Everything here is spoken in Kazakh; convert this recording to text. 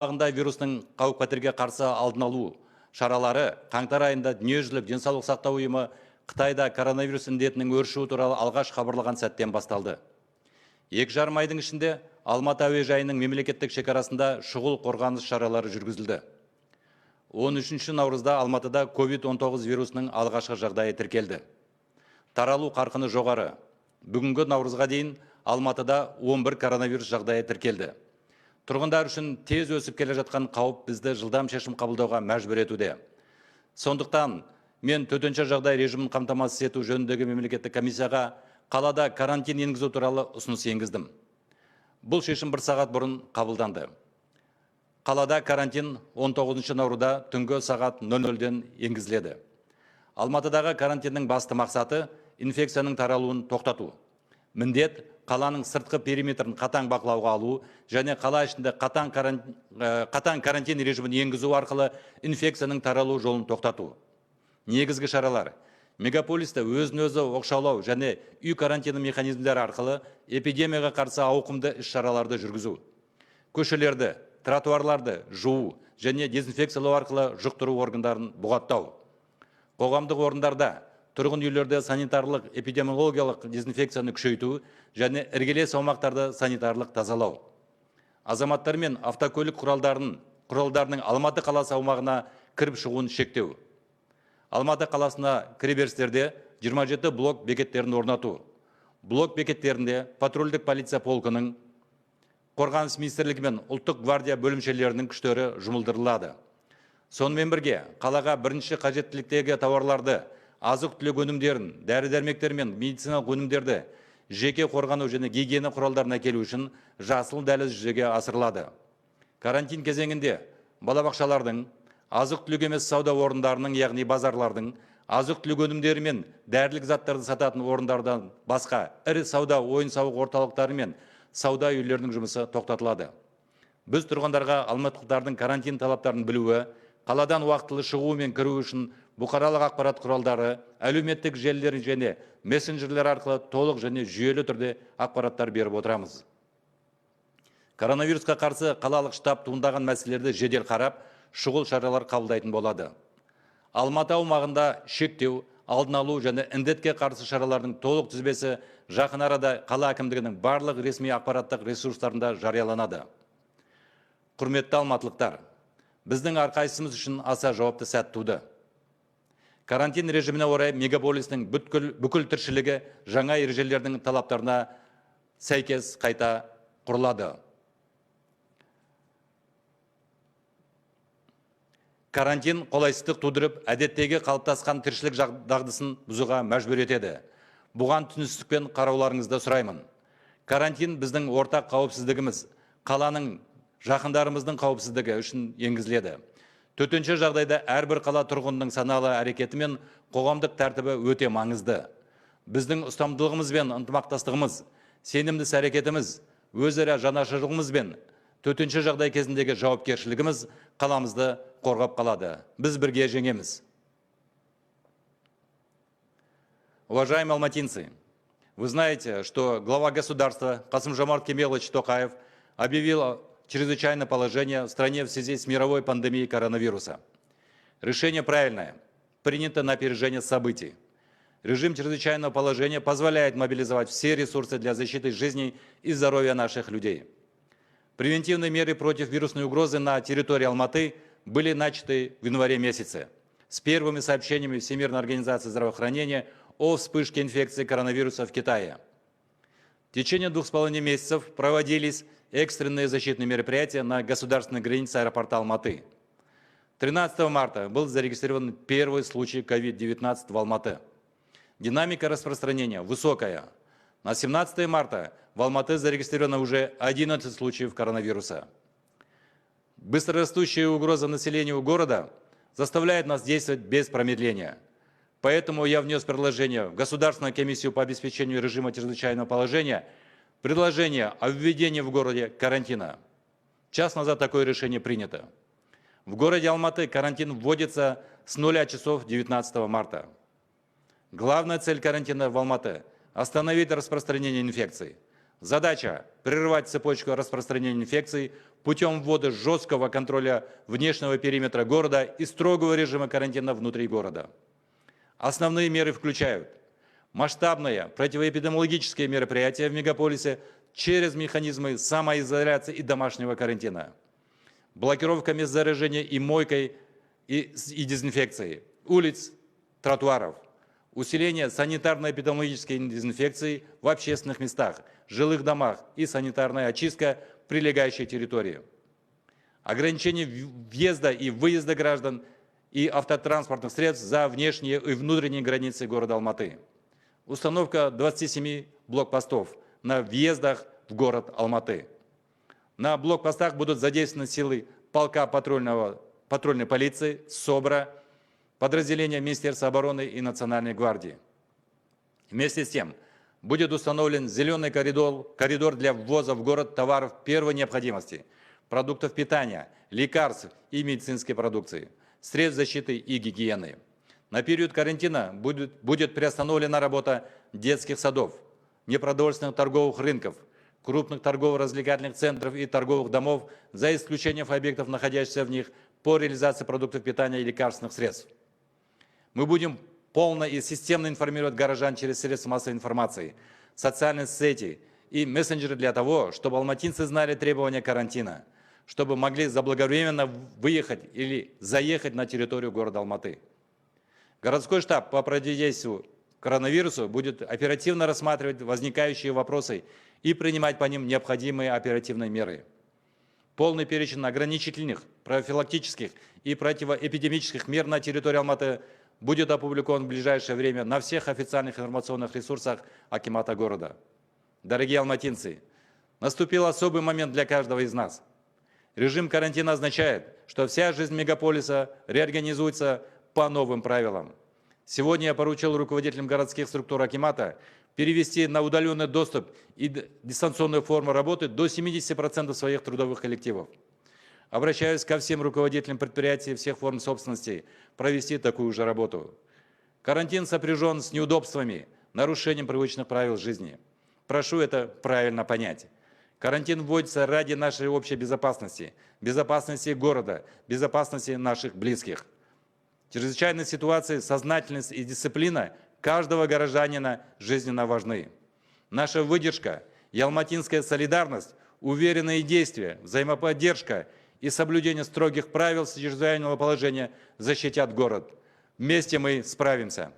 вирустың қауіп-қатерге қарсы алдын алу шаралары қаңтар айында дүниежүзілік денсаулық сақтау ұйымы Қытайда коронавирус індетінің өршуі туралы алғаш хабарлаған сәттен басталды. 2,5 айдың ішінде Алматы әуежайының мемлекеттік шекарасында шұғыл қорғаныс шаралары жүргізілді. 13 наурызда Алматыда COVID-19 вирусының алғашқы жағдайы тіркелді. Таралу қарқыны жоғары. Бүгінгі наурызға дейін Алматыда 11 коронавирус жағдайы тіркелді. Тұрғындар үшін тез өсіп келе жатқан қауіп бізді жылдам шешім қабылдауға мәжбүр етуде. Сондықтан мен төтенше жағдай режимін қамтамасыз ету жөніндегі мемлекеттік комиссияға қалада карантин енгізу туралы ұсыныс енгіздім. Бұл шешім 1 сағат бұрын қабылданды. Қалада карантин 19 наурызда түнгі сағат 00-ден енгізіледі. Алматыдағы карантиннің басты мақсаты инфекцияның таралуын тоқтату. Міндет қаланың сыртқы периметрін қатаң бақылауға алу және қала ішінде қатаң карантин режимін енгізу арқылы инфекцияның таралу жолын тоқтату. Негізгі шаралар: мегаполисте өзін-өзі оқшаулау және үй карантины механизмдері арқылы эпидемияға қарсы ауқымды іс-шараларды жүргізу. Көшелерді, тротуарларды жуу және дезинфекциялау арқылы жұқтыру органдарын бұғаттау. Қоғамдық орындарда, тұрғын үйлерде санитарлық эпидемиологиялық дезинфекцияны күшейту және іргелес аумақтарды санитарлық тазалау. Азаматтар мен автокөлік құралдарының Алматы қаласы аумағына кіріп шығуын шектеу. Алматы қаласына кіреберістерде 27 блок бекеттерін орнату. Блок бекеттерінде патрульдік полиция полкының, Қорғаныс министрлігі мен ұлттық гвардия бөлімшелерінің күштері жұмылдырылады. Сонымен бірге қалаға бірінші қажеттіліктегі тауарларды, азық-түлік өнімдерін, дәрі-дәрмектер мен медициналық өнімдерді жеке қорғану және гигиена құралдарын әкелу үшін жасыл дәліз жүзеге асырылады. Карантин кезеңінде балабақшалардың, азық-түлік емес сауда орындарының, яғни базарлардың, азық-түлік өнімдері мен дәрілік заттарды сататын орындардан басқа ірі сауда ойын-сауық орталықтары мен сауда үйлерінің жұмысы тоқтатылады. Біз тұрғындарға алматылықтардың карантин талаптарын білуі, қаладан уақытылы шығу мен кіру үшін бұқаралық ақпарат құралдары, әлеуметтік желілер және мессенджерлер арқылы толық және жүйелі түрде ақпараттар беріп отырамыз. Коронавирусқа қарсы қалалық штаб туындаған мәселелерді жедел қарап, шұғыл шаралар қабылдайтын болады. Алматы аумағында шектеу, алдын алу және індетке қарсы шаралардың толық тізбесі жақын арада қала әкімдігінің барлық ресми ақпараттық ресурстарында жарияланады. Құрметті алматылықтар, біздің әрқайсымыз үшін аса жауапты сәт туды. Карантин режиміне орай мегаполистің бүкіл тіршілігі жаңа ережелердің талаптарына сәйкес қайта құрылады. Карантин қолайсыздық тудырып, әдеттегі қалыптасқан тіршілік дағдысын бұзуға мәжбүр етеді. Бұған түсіністікпен қарауларыңызды сұраймын. Карантин біздің ортақ қауіпсіздігіміз, қаланың, жақындарымыздың қауіпсіздігі үшін енгізіледі. Төтенше жағдайда әрбір қала тұрғынының саналы әрекеті мен қоғамдық тәртібі өте маңызды. Біздің ұстамдылығымыз бен ынтымақтастығымыз, сенімді әрекетіміз, өзара жанашырлығымыз бен төтенше жағдай кезіндегі жауапкершілігіміз қаламызды қорғап қалады. Біз бірге жеңеміз. Уважаемые алматинцы, вы знаете, что глава государства Касым-Жомарт Кемелович Токаев объявил о чрезвычайное положение в стране в связи с мировой пандемией коронавируса. Решение правильное, принято на опережение событий. Режим чрезвычайного положения позволяет мобилизовать все ресурсы для защиты жизни и здоровья наших людей. Превентивные меры против вирусной угрозы на территории Алматы были начаты в январе месяце с первыми сообщениями Всемирной организации здравоохранения о вспышке инфекции коронавируса в Китае. В течение 2,5 месяцев проводились экстренные защитные мероприятия на государственной границе аэропорта Алматы. 13 марта был зарегистрирован первый случай COVID-19 в Алматы. Динамика распространения высокая. На 17 марта в Алматы зарегистрировано уже 11 случаев коронавируса. Быстрорастущая угроза населению города заставляет нас действовать без промедления. Поэтому я внес предложение в Государственную комиссию по обеспечению режима чрезвычайного положения предложение о введении в городе карантина. Час назад такое решение принято. В городе Алматы карантин вводится с 0 часов 19 марта. Главная цель карантина в Алматы – остановить распространение инфекции. Задача – прервать цепочку распространения инфекций путем ввода жесткого контроля внешнего периметра города и строгого режима карантина внутри города. Основные меры включают масштабные противоэпидемиологические мероприятия в мегаполисе через механизмы самоизоляции и домашнего карантина, блокировка мест заражения и мойкой и дезинфекцией улиц, тротуаров, усиление санитарно-эпидемиологической дезинфекции в общественных местах, жилых домах и санитарная очистка прилегающей территории, ограничение въезда и выезда граждан и автотранспортных средств за внешние и внутренние границы города Алматы, установка 27 блокпостов на въездах в город Алматы. На блокпостах будут задействованы силы полка патрульной полиции, СОБРа, подразделения Министерства обороны и Национальной гвардии. Вместе с тем будет установлен зеленый коридор для ввоза в город товаров первой необходимости, продуктов питания, лекарств и медицинской продукции, средств защиты и гигиены. На период карантина будет приостановлена работа детских садов, непродовольственных торговых рынков, крупных торгово-развлекательных центров и торговых домов, за исключением объектов, находящихся в них, по реализации продуктов питания и лекарственных средств. Мы будем полно и системно информировать горожан через средства массовой информации, социальные сети и мессенджеры для того, чтобы алматинцы знали требования карантина, чтобы могли заблаговременно выехать или заехать на территорию города Алматы. Городской штаб по противодействию коронавирусу будет оперативно рассматривать возникающие вопросы и принимать по ним необходимые оперативные меры. Полный перечень ограничительных, профилактических и противоэпидемических мер на территории Алматы будет опубликован в ближайшее время на всех официальных информационных ресурсах акимата города. Дорогие алматинцы, наступил особый момент для каждого из нас. Режим карантина означает, что вся жизнь мегаполиса реорганизуется по новым правилам. Сегодня я поручил руководителям городских структур акимата перевести на удаленный доступ и дистанционную форму работы до 70% своих трудовых коллективов. Обращаюсь ко всем руководителям предприятий всех форм собственности провести такую же работу. Карантин сопряжен с неудобствами, нарушением привычных правил жизни. Прошу это правильно понять. Карантин вводится ради нашей общей безопасности, безопасности города, безопасности наших близких. В чрезвычайной ситуации сознательность и дисциплина каждого горожанина жизненно важны. Наша выдержка и алматинская солидарность, уверенные действия, взаимоподдержка и соблюдение строгих правил чрезвычайного положения защитят город. Вместе мы справимся.